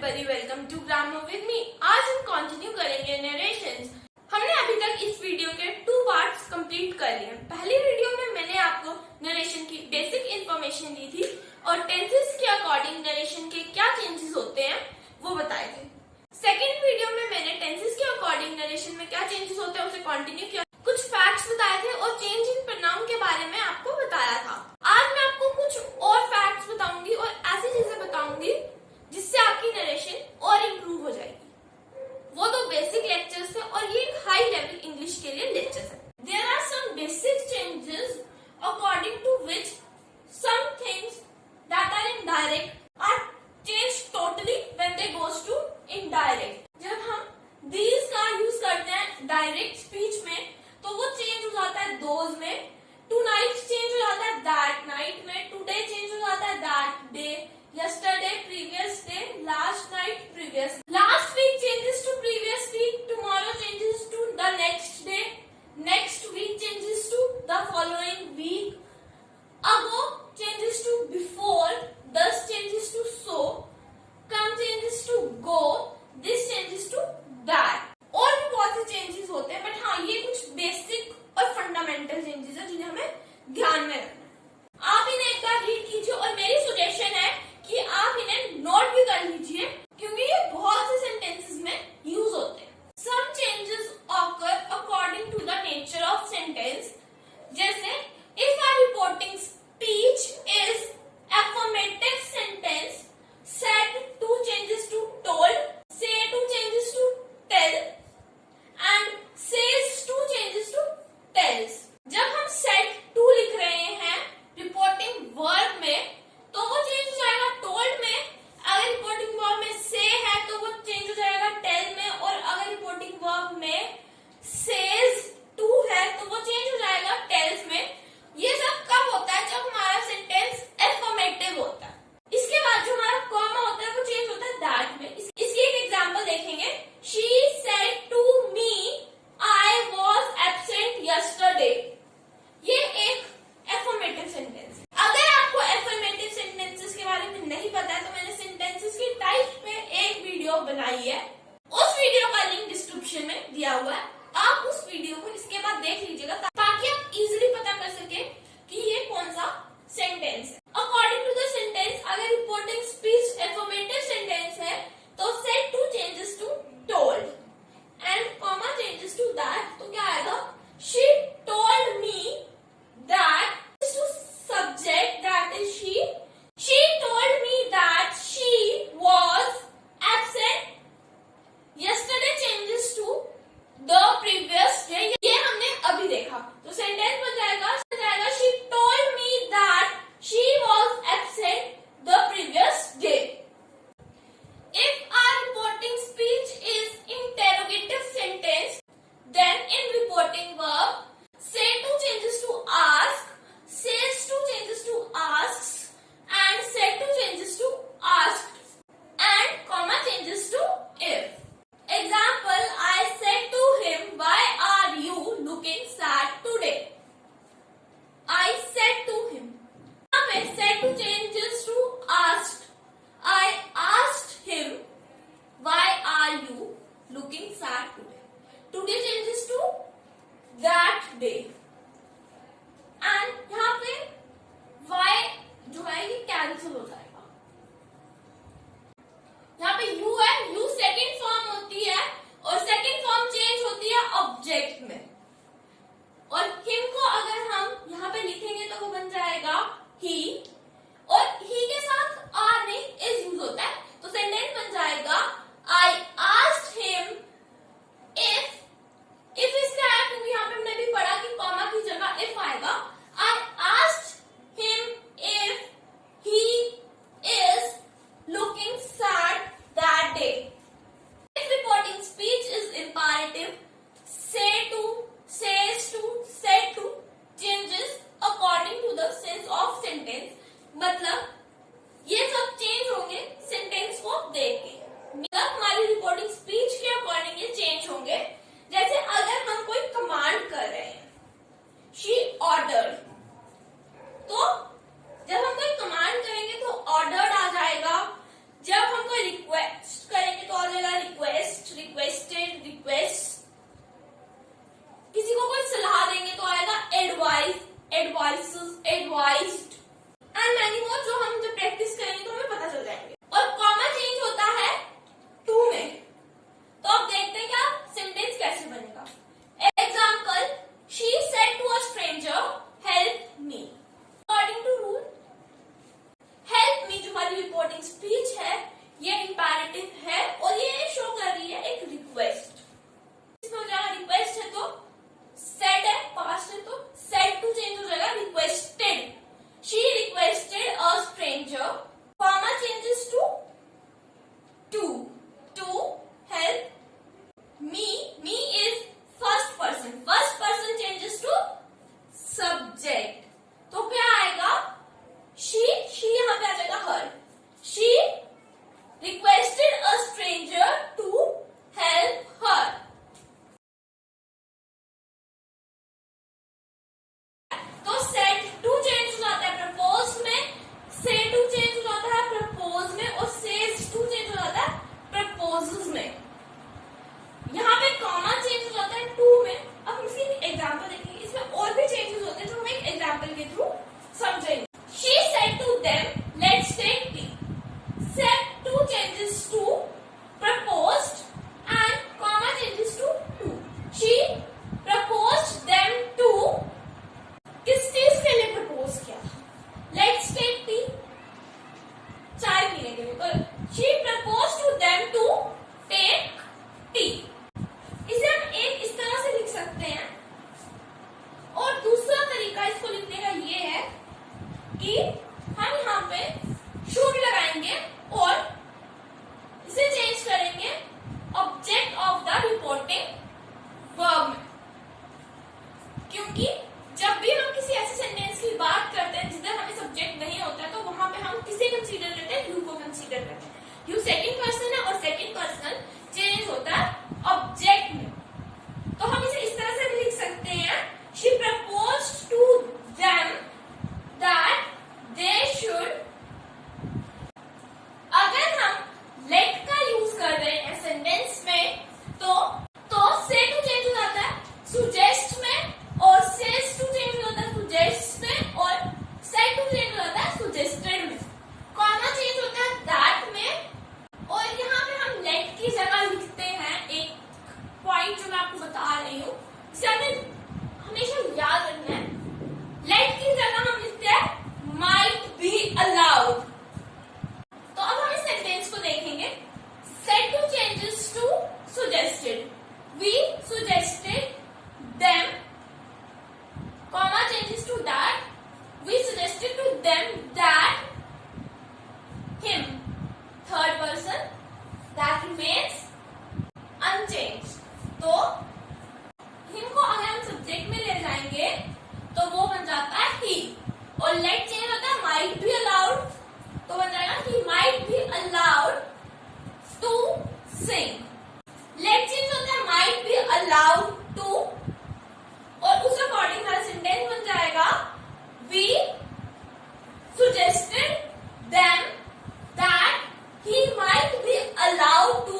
Very welcome to grammar with me. आज हम continue करेंगे नरेशंस। हमने अभी तक इस वीडियो के 2 पार्ट्स कंप्लीट कर लिए। पहली वीडियो में मैंने आपको नरेशन की बेसिक इंफॉर्मेशन दी थी और टेंसेस के अकॉर्डिंग नरेशन के क्या चेंजेस होते हैं वो बताए थे। सेकेंड वीडियो में मैंने टेंसेस के अकॉर्डिंग नरेशन में क्या चेंजेस होते हैं उसे कंटिन्यू किया, कुछ फैक्ट्स बताए थे और चेंज इन प्रोनाउन के बारे में आपको बताया था। आज मैं आपको कुछ और फैक्ट्स बताऊंगी और ऐसी चीजें बताऊंगी जिससे आपकी नरेशन और इम्प्रूव हो जाएगी। वो तो बेसिक लेक्चर्स थे और ये हाई लेवल इंग्लिश के लिए लेक्चर्स है। There are some basic changes according to which some things that are in direct are change totally when they goes to indirect. जब हम दीज का यूज करते हैं डायरेक्ट स्पीच में तो वो चेंज हो जाता है दोज में, टू नाइट चेंज हो जाता है दैट नाइट में, टुडे चेंज हो जाता है that day, yesterday previous day, last night previous, last week changes to previous week, tomorrow changes to the next day, next week changes to the following week, ago changes to before, thus changes to so, come changes to go, this changes to that। और भी बहुत से changes होते हैं but हाँ ये कुछ basic और फंडामेंटल चेंजेस है जिन्हें हमें ध्यान में रखना है। आप इन्हें एक बार रीड कीजिए और मेरी सजेशन है कि आप इन्हें नोट भी कर लीजिए क्योंकि ये बहुत से सेंटेंसेस में यूज होते हैं। Some changes occur according to the nature of sentence, जैसे if our reporting speech is affirmative sentence, said to changes to told, say to changes to tell and says to changes to tells। जब हम said to लिख रहे हैं reporting verb में तो वो change हो जाएगा टोल्ड में, अगर रिपोर्टिंग वर्ब में से है तो वो चेंज हो जाएगा टेल में, और अगर रिपोर्टिंग वर्ब में सेज टू है तो वो चेंज हो जाएगा टेल्स में। ये सब कब होता है? जब हमारा सेंटेंस एफर्मेटिव होता है। इसके बाद जो हमारा कॉमा होता है वो चेंज होता है दैट में। इसकी एक एग्जांपल देखेंगे, she said to me I was absent yesterday. ये एक एफर्मेटिव सेंटेंस है। अगर आपको एफर्मेटिव सेंटेंसेस के बारे में नहीं पता है तो मैंने सेंटेंसेस की टाइप पे एक वीडियो बनाई है, उस वीडियो का लिंक डिस्क्रिप्शन में दिया हुआ है। आप उस वीडियो को इसके बाद देख लीजिएगा ताकि आप इजीली पता कर सके कि ये कौन सा सेंटेंस है। अकॉर्डिंग टू द सेंटेंस, अगर रिपोर्टिंग स्पीच एफर्मेटिव सेंटेंस है तो said to changes to told and comma changes to that, तो क्या आएगा? She told me that to subject, that is she told me that she was absent changes to proposed and comma changes to to. She proposed them to. किस चीज के लिए propose किया? Let's take tea. चाय पीने के लिए. तो she proposed to them to take tea. इसे हम एक इस तरह से लिख सकते हैं. और दूसरा तरीका इसको लिखने का ये है कि हम यहाँ पे should लगाएंगे और इसे चेंज करेंगे object of the reporting verb में. क्योंकि जब भी हम किसी ऐसे सेंटेंस की बात करते हैं जिधर हमें सब्जेक्ट नहीं होता है तो वहां पे हम किसे कंसीडर करते हैं? यू को कंसीडर करते हैं. यू सेकंड पर्सन है और सेकंड पर्सन चेंज होता है ऑब्जेक्ट में. तो हम इसे इस तरह से भी लिख सकते हैं. She proposed to them that they should. अगर हम let का यूज कर रहे हैं सेंटेंस में तो say to चेंज हो जाता है suggest में और says to चेंज हो जाता है suggests में और said to चेंज हो जाता है suggested में. कॉमा चेंज होता है that में और यहाँ पे हम let की जगह लिखते हैं एक पॉइंट जो मैं आपको बता रही हूँ. इसे हमें हमेशा याद रखना है. let की जगह हम लिखते हैं might be allowed. तो अब हम इस सेंटेंस को देखेंगे. said to changes to suggested. We suggested them. Comma changes to that. We suggested to them that him. Third person that remains unchanged. तो him को अगर हम सब्जेक्ट में ले जाएंगे तो वो बन जाता है he. और let चेंज होता है might be allowed. तो बन जाएगा he might be allowed to sing. let change होता है might be allowed to और उस अकॉर्डिंग हमारा सेंटेंस बन जाएगा we suggested them that he might be allowed to